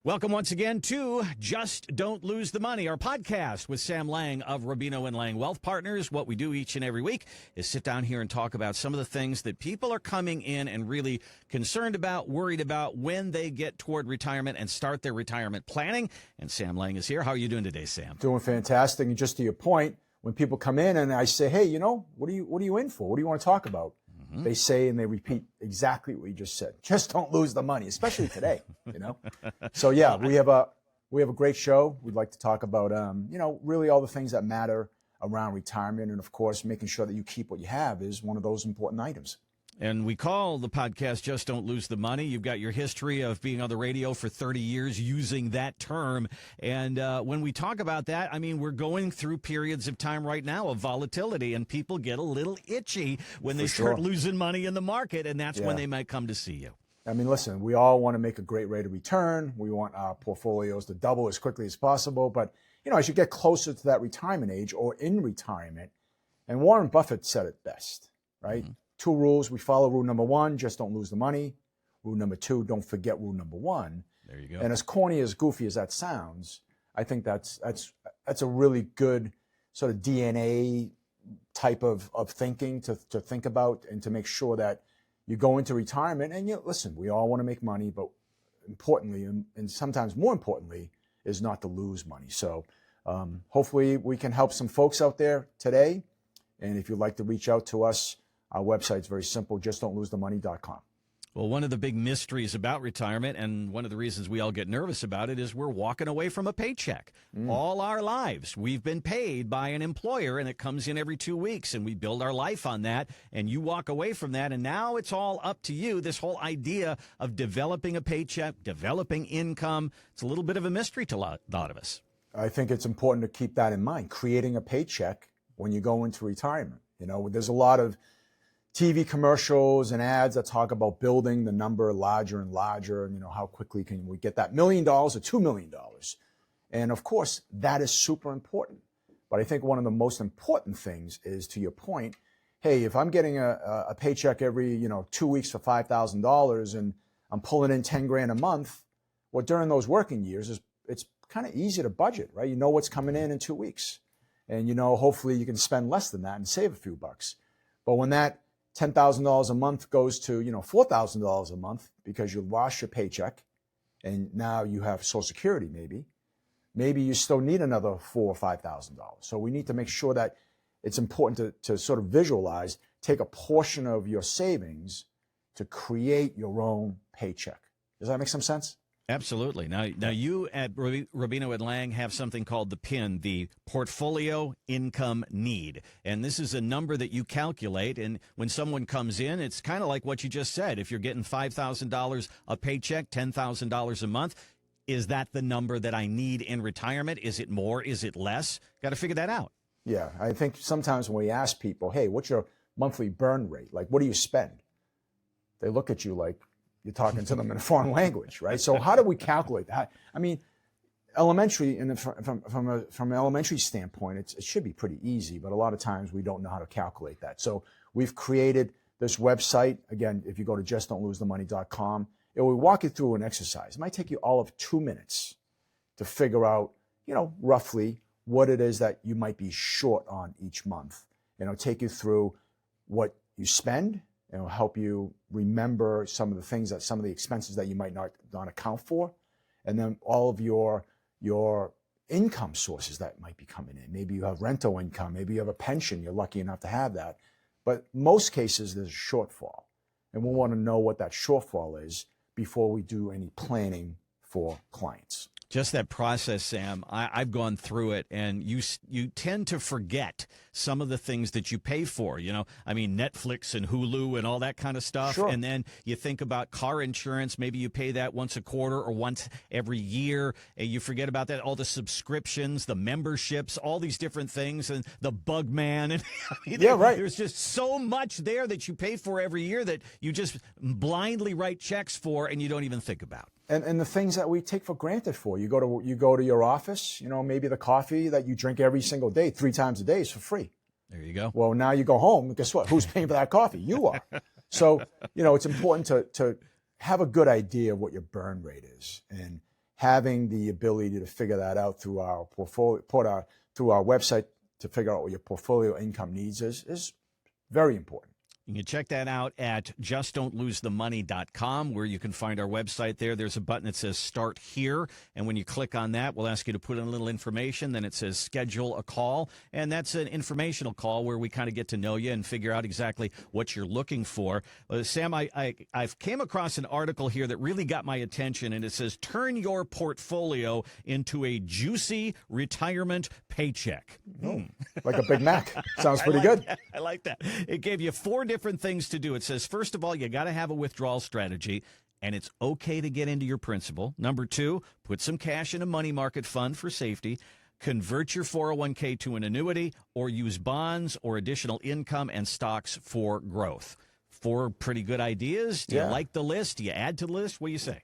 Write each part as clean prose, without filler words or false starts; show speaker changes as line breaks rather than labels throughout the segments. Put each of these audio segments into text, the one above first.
Welcome once again to Just Don't Lose the Money, our podcast with Sam Lang of Rubino and Liang Wealth Partners. What we do each and every week is sit down here and talk about some of the things that people are coming in and really concerned about, worried about when they get toward retirement and start their retirement planning. And Sam Lang is here. How are you doing today, Sam?
Doing fantastic. And just to your point, when people come in and I say, hey, what are you in for? What do you want to talk about? They say and they repeat exactly what you just said. Just don't lose the money, especially today, So yeah, we have a great show. We'd like to talk about really all the things that matter around retirement, and of course, making sure that you keep what you have is one of those important items.
And we call the podcast Just Don't Lose the Money. You've got your history of being on the radio for 30 years using that term. And when we talk about that, I mean, we're going through periods of time right now of volatility, and people get a little itchy when they start losing money in the market, and that's when they might come to see you.
I mean, listen, we all want to make a great rate of return. We want our portfolios to double as quickly as possible. But, as you get closer to that retirement age or in retirement, and Warren Buffett said it best, right? Mm-hmm. 2 rules. We follow rule number 1, just don't lose the money. Rule number 2, don't forget rule number 1.
There you go.
And as corny, as goofy as that sounds, I think that's a really good sort of DNA type of thinking to think about and to make sure that you go into retirement. And listen, we all want to make money, but importantly, and sometimes more importantly, is not to lose money. So hopefully we can help some folks out there today. And if you'd like to reach out to us, our website's very simple, justdon'tlosethemoney.com.
Well, one of the big mysteries about retirement, and one of the reasons we all get nervous about it, is we're walking away from a paycheck. All our lives, we've been paid by an employer, and it comes in every 2 weeks, and we build our life on that, and you walk away from that, and now it's all up to you. This whole idea of developing a paycheck, developing income, it's a little bit of a mystery to a lot of us.
I think it's important to keep that in mind, creating a paycheck when you go into retirement. There's a lot of TV commercials and ads that talk about building the number larger and larger, and how quickly can we get that $1 million or $2 million. And of course, that is super important. But I think one of the most important things is, to your point, hey, if I'm getting a paycheck every 2 weeks for $5,000 and I'm pulling in 10 grand a month, well, during those working years, it's kind of easy to budget, right? You know what's coming in 2 weeks, and hopefully you can spend less than that and save a few bucks. But when that $10,000 a month goes to, $4,000 a month because you lost your paycheck and now you have Social Security maybe you still need another $4,000 or $5,000. So we need to make sure that it's important to sort of visualize, take a portion of your savings to create your own paycheck. Does that make some sense?
Absolutely. Now you at Rubino and Liang have something called the PIN, the Portfolio Income Need. And this is a number that you calculate. And when someone comes in, it's kind of like what you just said. If you're getting $5,000 a paycheck, $10,000 a month, is that the number that I need in retirement? Is it more? Is it less? Got to figure that out.
Yeah. I think sometimes when we ask people, hey, what's your monthly burn rate? Like, what do you spend? They look at you like you're talking to them in a foreign language, right? So how do we calculate that? I mean, elementary, and from an elementary standpoint, it should be pretty easy, but a lot of times we don't know how to calculate that. So we've created this website. Again, if you go to justdon'tlosethemoney.com, it will walk you through an exercise. It might take you all of 2 minutes to figure out, roughly what it is that you might be short on each month. It'll take you through what you spend. It'll help you remember some of the expenses that you might not account for, and then all of your income sources that might be coming in. Maybe you have rental income, maybe you have a pension, you're lucky enough to have that. But most cases there's a shortfall, and we want to know what that shortfall is before we do any planning for clients.
Just that process, Sam, I've gone through it, and you tend to forget some of the things that you pay for, Netflix and Hulu and all that kind of stuff.
Sure.
And then you think about car insurance. Maybe you pay that once a quarter or once every year, and you forget about that. All the subscriptions, the memberships, all these different things, and the bug man. And
right.
There's just so much there that you pay for every year that you just blindly write checks for, and you don't even think about.
And the things that we take for granted for. You go to your office, maybe the coffee that you drink every single day, 3 times a day is for free.
There you go.
Well, now you go home, guess what? Who's paying for that coffee? You are. So, it's important to have a good idea of what your burn rate is. And having the ability to figure that out through our portfolio, through our website to figure out what your portfolio income needs is very important.
You can check that out at justdon'tlosethemoney.com, where you can find our website there. There's a button that says Start Here, and when you click on that, we'll ask you to put in a little information. Then it says Schedule a Call, and that's an informational call where we kind of get to know you and figure out exactly what you're looking for. Sam, I've came across an article here that really got my attention, and it says, turn your portfolio into a juicy retirement paycheck.
Like a Big Mac. Sounds pretty good.
I like that. It gave you 4 different things to do. It says, first of all, you got to have a withdrawal strategy, and it's okay to get into your principal. Number 2, put some cash in a money market fund for safety. Convert your 401k to an annuity, or use bonds or additional income and stocks for growth. 4 pretty good ideas. Do you like the list? Do you add to the list? What do you say?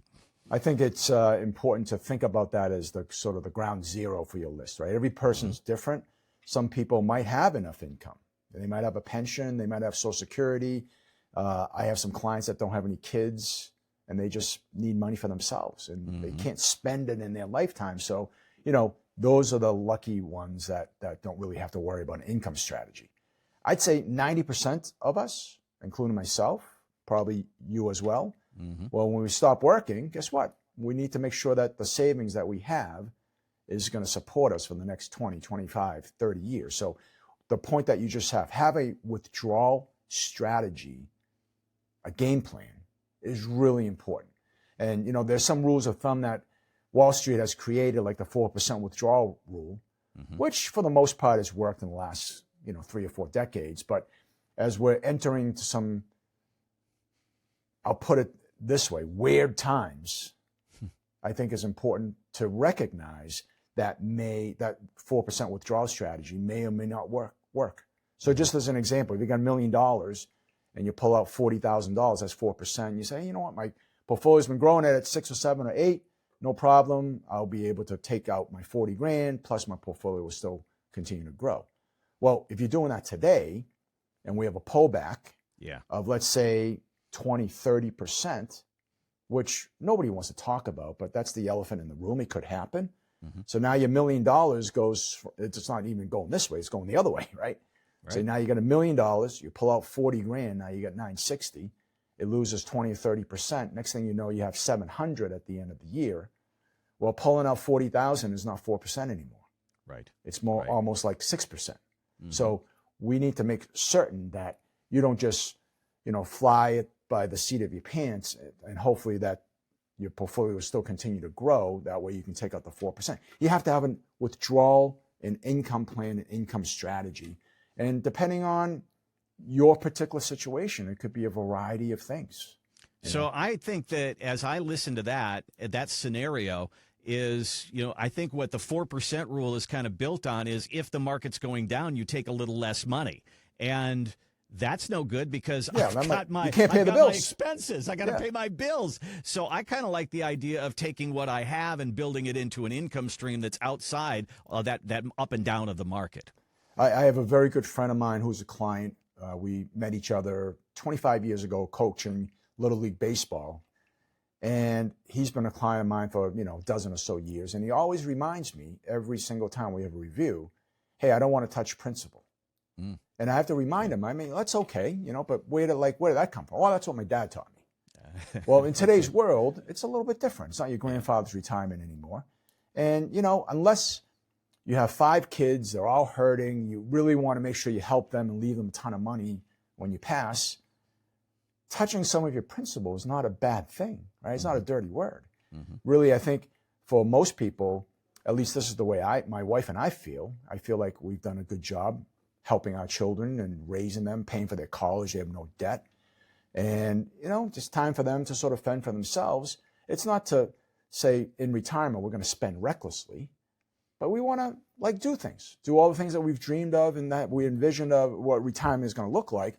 I think it's important to think about that as the sort of the ground zero for your list, right? Every person's different. Some people might have enough income. They might have a pension. They might have Social Security. I have some clients that don't have any kids, and they just need money for themselves, and they can't spend it in their lifetime. So, those are the lucky ones that don't really have to worry about an income strategy. I'd say 90% of us, including myself, probably you as well, well, when we stop working, guess what? We need to make sure that the savings that we have is going to support us for the next 20, 25, 30 years. So the point that you just have a withdrawal strategy, a game plan, is really important. And, there's some rules of thumb that Wall Street has created, like the 4% withdrawal rule, which for the most part has worked in the last, 3 or 4 decades. But as we're entering into some, I'll put it this way, weird times, I think it's important to recognize that 4% withdrawal strategy may or may not work. So just as an example, if you got $1 million and you pull out $40,000, that's 4%. You say, you know what, my portfolio's been growing at 6 or 7 or 8, no problem. I'll be able to take out my 40 grand, plus my portfolio will still continue to grow. Well, if you're doing that today, and we have a pullback of, let's say, 20, 30%, which nobody wants to talk about, but that's the elephant in the room. It could happen. So now your $1 million it's not even going this way, it's going the other way, right? So now you got $1 million, you pull out 40 grand, now you got 960, it loses 20 or 30%. Next thing you know, you have 700 at the end of the year. Well, pulling out 40,000 is not 4% anymore.
Right.
It's more almost like 6%. So we need to make certain that you don't just, fly it by the seat of your pants, and hopefully that your portfolio will still continue to grow. That way you can take out the 4%. You have to have a withdrawal, an income plan, an income strategy. And depending on your particular situation, it could be a variety of things.
So I think that as I listen to that scenario is, I think what the 4% rule is kind of built on is if the market's going down, you take a little less money. And that's no good because
you can't pay the bills.
My expenses. I got to pay my bills. So I kind of like the idea of taking what I have and building it into an income stream that's outside that up and down of the market.
I have a very good friend of mine who's a client. We met each other 25 years ago coaching Little League Baseball. And he's been a client of mine for, a dozen or so years. And he always reminds me every single time we have a review, hey, I don't want to touch principal. And I have to remind him, that's okay, but where did that come from? Oh, that's what my dad taught me. Well, in today's world, it's a little bit different. It's not your grandfather's retirement anymore. And, unless you have 5 kids, they're all hurting, you really want to make sure you help them and leave them a ton of money when you pass, touching some of your principal is not a bad thing, right? It's not a dirty word. Really, I think for most people, at least this is the way my wife and I feel like we've done a good job helping our children and raising them, paying for their college. They have no debt. And, just time for them to sort of fend for themselves. It's not to say in retirement, we're going to spend recklessly, but we want to do things, do all the things that we've dreamed of and that we envisioned of what retirement is going to look like.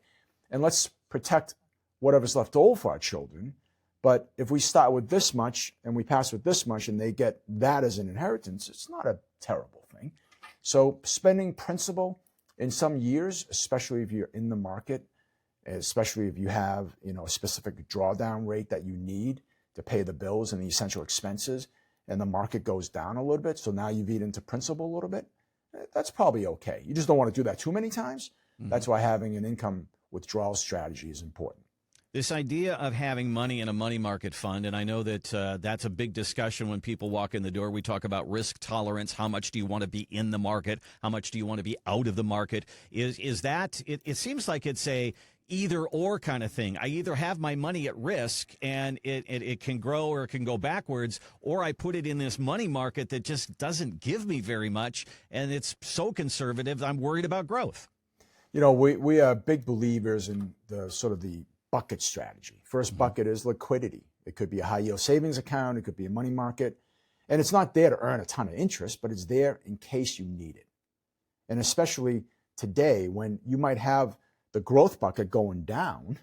And let's protect whatever's left over for our children. But if we start with this much and we pass with this much and they get that as an inheritance, it's not a terrible thing. So spending principal in some years, especially if you're in the market, especially if you have, a specific drawdown rate that you need to pay the bills and the essential expenses, and the market goes down a little bit, so now you've eaten into principal a little bit, that's probably okay. You just don't want to do that too many times. That's why having an income withdrawal strategy is important.
This idea of having money in a money market fund, and I know that that's a big discussion when people walk in the door. We talk about risk tolerance. How much do you want to be in the market? How much do you want to be out of the market? Is that, it seems like it's a either or kind of thing. I either have my money at risk and it can grow or it can go backwards, or I put it in this money market that just doesn't give me very much, and it's so conservative, I'm worried about growth.
You know, we are big believers in the sort of the bucket strategy. First bucket is liquidity. It could be a high yield savings account. It could be a money market. And it's not there to earn a ton of interest, but it's there in case you need it. And especially today when you might have the growth bucket going down,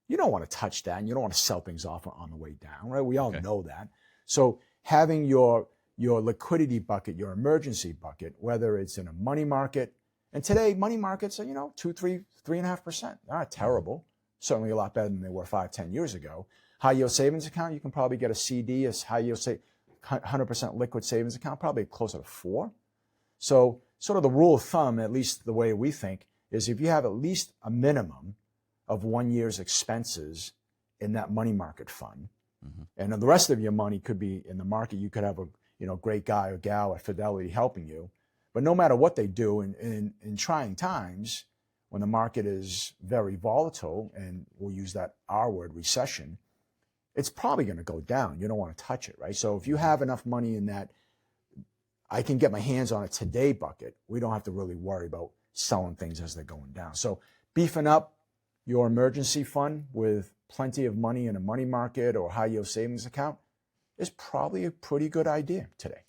you don't want to touch that and you don't want to sell things off on the way down, right? We all know that. So having your liquidity bucket, your emergency bucket, whether it's in a money market, and today money markets are, 2, 3, 3.5%. They're not terrible. Certainly a lot better than they were 5, 10 years ago. High yield savings account, you can probably get a CD, a high yield 100% liquid savings account, probably closer to 4. So sort of the rule of thumb, at least the way we think, is if you have at least a minimum of 1 year's expenses in that money market fund, and the rest of your money could be in the market, you could have a great guy or gal at Fidelity helping you. But no matter what they do in trying times, when the market is very volatile, and we'll use that R word, recession, it's probably going to go down. You don't want to touch it, right? So if you have enough money in that, I can get my hands on it today bucket, we don't have to really worry about selling things as they're going down. So beefing up your emergency fund with plenty of money in a money market or high yield savings account is probably a pretty good idea today.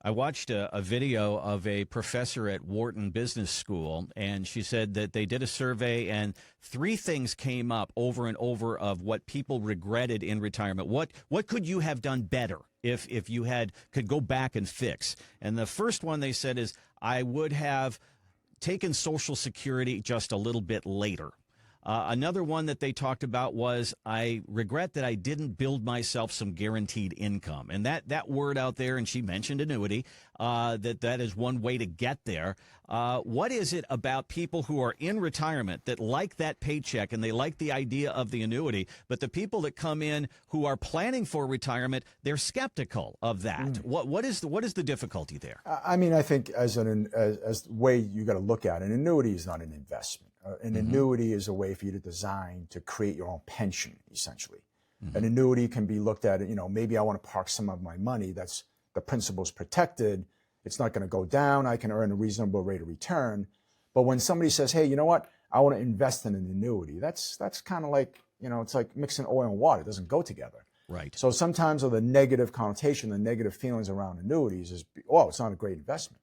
I watched a video of a professor at Wharton Business School, and she said that they did a survey, and 3 things came up over and over of what people regretted in retirement. What could you have done better if you could go back and fix? And the first one they said is, I would have taken Social Security just a little bit later. Another one that they talked about was, I regret that I didn't build myself some guaranteed income. And that word out there, and she mentioned annuity, that is one way to get there. What is it about people who are in retirement that like that paycheck and they like the idea of the annuity, but the people that come in who are planning for retirement, they're skeptical of that? What is the difficulty there?
I mean, I think as the way you got to look at it, an annuity is not an investment. An annuity is a way for you to design to create your own pension, essentially. An annuity can be looked at, maybe I want to park some of my money. That's the principal's protected. It's not going to go down. I can earn a reasonable rate of return. But when somebody says, hey, you know what? I want to invest in an annuity. That's kind of like, it's like mixing oil and water. It doesn't go together.
Right.
So sometimes the negative connotation, the negative feelings around annuities is, oh, it's not a great investment.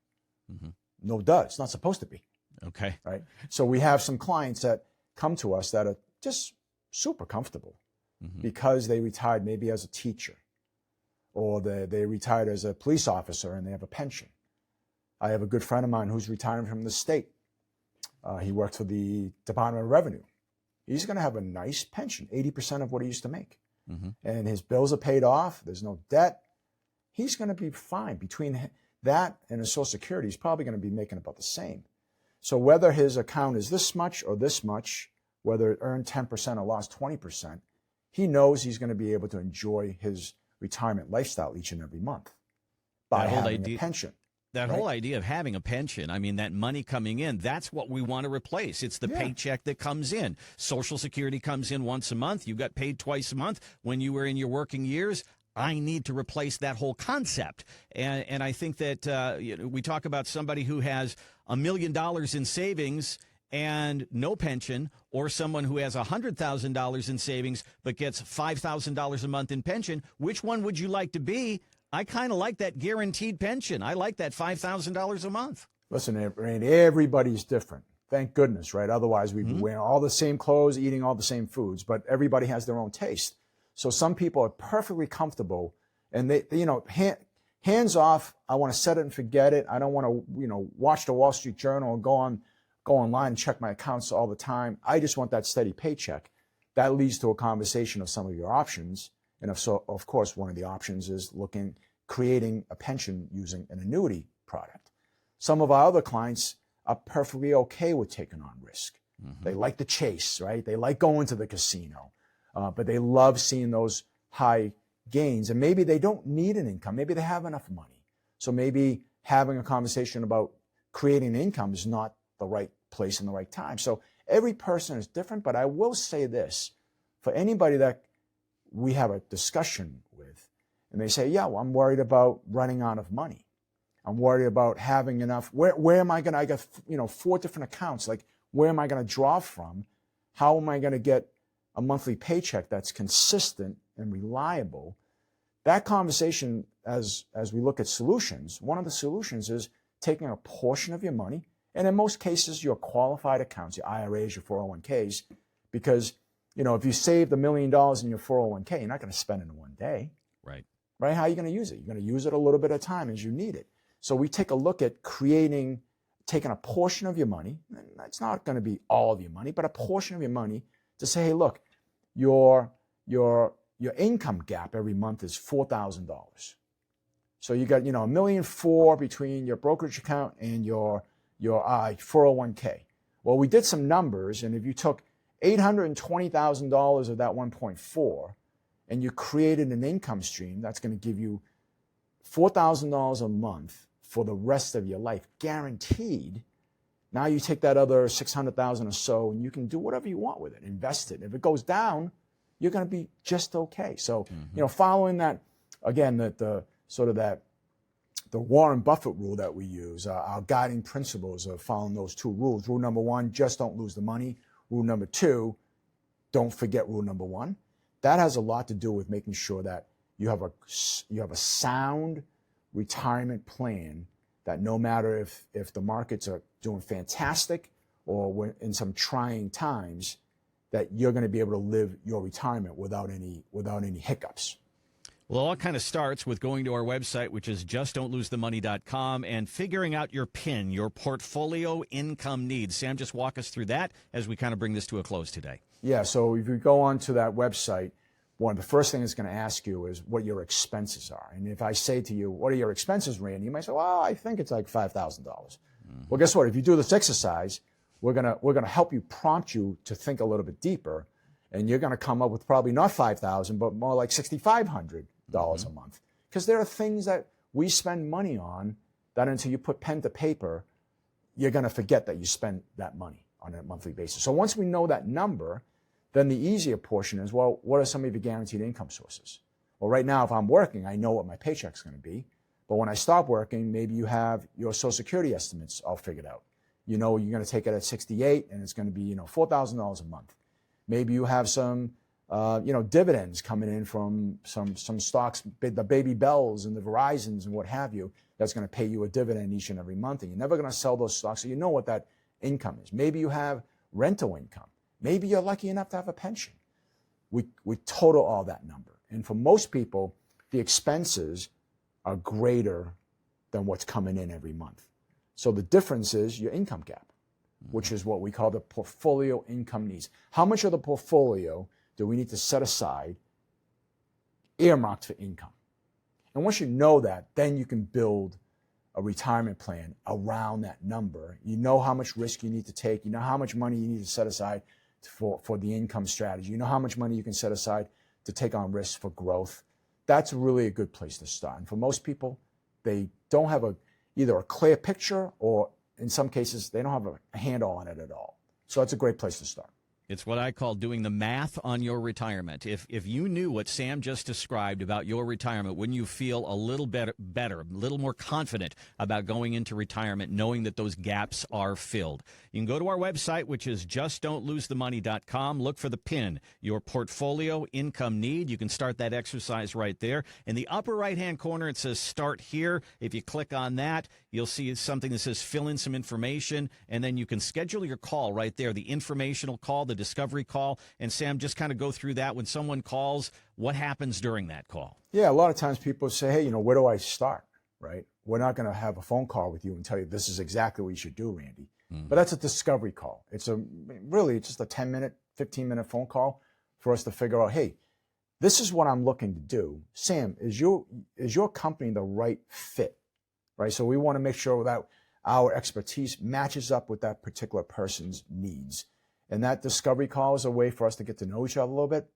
No, it does. It's not supposed to be.
Okay.
Right. So we have some clients that come to us that are just super comfortable because they retired maybe as a teacher, or they retired as a police officer and they have a pension. I have a good friend of mine who's retiring from the state. He worked for the Department of Revenue. He's going to have a nice pension, 80% of what he used to make. And his bills are paid off. There's no debt. He's going to be fine. Between that and his Social Security, he's probably going to be making about the same. So whether his account is this much or this much, whether it earned 10% or lost 20%, he knows he's going to be able to enjoy his retirement lifestyle each and every month by having a pension.
That whole idea of having a pension, I mean, that money coming in, that's what we want to replace. It's the paycheck that comes in. Social Security comes in once a month. You got paid twice a month when you were in your working years. I need to replace that whole concept. And I think that we talk about somebody who has $1 million in savings and no pension, or someone who has $100,000 in savings but gets $5,000 a month in pension. Which one would you like to be? I kind of like that guaranteed pension. I like that $5,000 a month.
Listen, Randy, everybody's different. Thank goodness, right? Otherwise, we'd be wearing all the same clothes, eating all the same foods, but everybody has their own taste. So some people are perfectly comfortable and they hands off. I want to set it and forget it. I don't want to, watch the Wall Street Journal and go online and check my accounts all the time. I just want that steady paycheck. That leads to a conversation of some of your options. And of course, one of the options is looking creating a pension using an annuity product. Some of our other clients are perfectly okay with taking on risk. They like the chase, right? They like going to the casino, but they love seeing those high gains. And maybe they don't need an income. Maybe they have enough money. So maybe having a conversation about creating an income is not the right place and the right time. So every person is different, but I will say this, for anybody that we have a discussion with, and they say, yeah, well, I'm worried about running out of money. I'm worried about having enough. Where am I going to, I got, 4 different accounts. Like, where am I going to draw from? How am I going to get a monthly paycheck that's consistent and reliable? That conversation, as we look at solutions, one of the solutions is taking a portion of your money, and in most cases, your qualified accounts, your IRAs, your 401ks, because, if you saved $1 million in your 401k, you're not going to spend it in one day.
Right.
Right? How are you going to use it? You're going to use it a little bit at a time as you need it. So we take a look at taking a portion of your money, and it's not going to be all of your money, but a portion of your money to say, hey, look, your income gap every month is $4,000. So you got, $1.4 million between your brokerage account and your 401k. Well, we did some numbers, and if you took $820,000 of that 1.4 and you created an income stream that's going to give you $4,000 a month for the rest of your life, guaranteed. Now you take that other $600,000 or so, and you can do whatever you want with it, invest it. If it goes down, you're going to be just okay. So, following that, again, the Warren Buffett rule that we use, our guiding principles of following those 2 rules. Rule number 1, just don't lose the money. Rule number 2, don't forget rule number 1. That has a lot to do with making sure that you have a sound retirement plan that no matter if the markets are doing fantastic or we're in some trying times, that you're going to be able to live your retirement without any hiccups.
Well, it all kind of starts with going to our website, which is justdon'tlosethemoney.com, and figuring out your PIN, your portfolio income needs. Sam, just walk us through that as we kind of bring this to a close today.
Yeah, so if you go onto that website, one of the first things it's going to ask you is what your expenses are. And if I say to you, what are your expenses, Randy? You might say, well, I think it's like $5,000. Well, guess what? If you do this exercise, we're gonna help you, prompt you to think a little bit deeper, and you're going to come up with probably not $5,000, but more like $6,500 a month. Because there are things that we spend money on that until you put pen to paper, you're going to forget that you spend that money on a monthly basis. So once we know that number, then the easier portion is, well, what are some of your guaranteed income sources? Well, right now, if I'm working, I know what my paycheck's going to be. But when I stop working, maybe you have your Social Security estimates all figured out. You're going to take it at 68, and it's going to be, $4,000 a month. Maybe you have some, dividends coming in from some stocks, the Baby Bells and the Verizons and what have you, that's going to pay you a dividend each and every month. And you're never going to sell those stocks, so you know what that income is. Maybe you have rental income. Maybe you're lucky enough to have a pension. We total all that number. And for most people, the expenses are greater than what's coming in every month. So the difference is your income gap, which is what we call the portfolio income needs. How much of the portfolio do we need to set aside, earmarked for income? And once you know that, then you can build a retirement plan around that number. You know how much risk you need to take. You know how much money you need to set aside for the income strategy. You know how much money you can set aside to take on risks for growth. That's really a good place to start. And for most people, they don't have either a clear picture, or in some cases, they don't have a handle on it at all. So it's a great place to start.
It's what I call doing the math on your retirement. If you knew what Sam just described about your retirement, wouldn't you feel a little better, a little more confident about going into retirement, knowing that those gaps are filled? You can go to our website, which is justdon'tlosethemoney.com. Look for the PIN, your portfolio income need. You can start that exercise right there. In the upper right-hand corner, it says Start Here. If you click on that, you'll see something that says Fill in some information, and then you can schedule your call right there, the informational call, the discovery call. And Sam, just kind of go through that. When someone calls, what happens during that call?
Yeah, a lot of times people say, hey, where do I start, right? We're not going to have a phone call with you and tell you this is exactly what you should do, Randy. But that's a discovery call. It's just a 10-minute, 15-minute phone call for us to figure out, hey, this is what I'm looking to do. Sam, is your company the right fit? Right? So we want to make sure that our expertise matches up with that particular person's needs. And that discovery call is a way for us to get to know each other a little bit,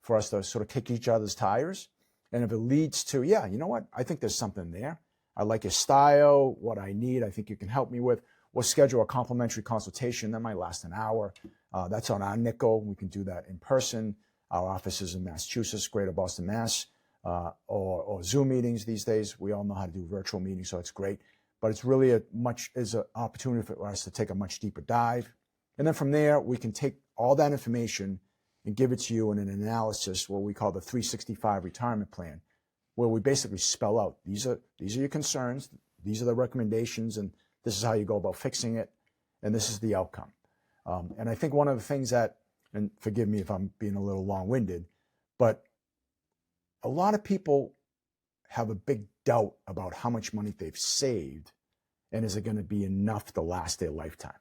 for us to sort of kick each other's tires. And if it leads to, yeah, you know what? I think there's something there. I like your style, what I need, I think you can help me with. We'll schedule a complimentary consultation. That might last an hour. That's on our nickel. We can do that in person. Our office is in Massachusetts, Greater Boston, Mass, or Zoom meetings these days. We all know how to do virtual meetings, so it's great. But it's really an opportunity for us to take a much deeper dive. And then from there, we can take all that information and give it to you in an analysis, what we call the 365 retirement plan, where we basically spell out, these are your concerns, these are the recommendations, and this is how you go about fixing it, and this is the outcome. And I think one of the things that, and forgive me if I'm being a little long-winded, but a lot of people have a big doubt about how much money they've saved, and is it going to be enough to last their lifetime?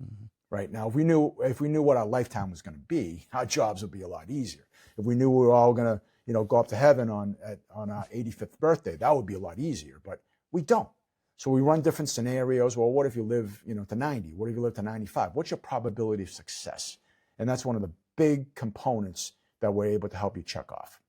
Mm-hmm. Right now, if we knew what our lifetime was going to be, our jobs would be a lot easier. If we knew we were all going to, go up to heaven on our 85th birthday, that would be a lot easier. But we don't. So we run different scenarios. Well, what if you live, to 90? What if you live to 95? What's your probability of success? And that's one of the big components that we're able to help you check off.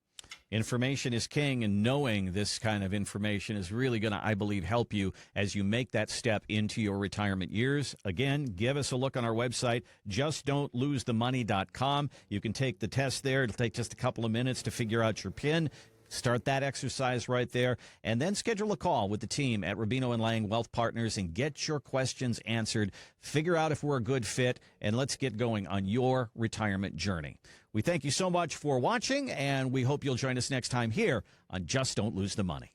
Information is king, and knowing this kind of information is really going to, I believe, help you as you make that step into your retirement years. Again, give us a look on our website, justdon'tlosethemoney.com. You can take the test there. It'll take just a couple of minutes to figure out your PIN. Start that exercise right there, and then schedule a call with the team at Rubino Liang Wealth Partners and get your questions answered. Figure out if we're a good fit, and let's get going on your retirement journey. We thank you so much for watching, and we hope you'll join us next time here on Just Don't Lose the Money.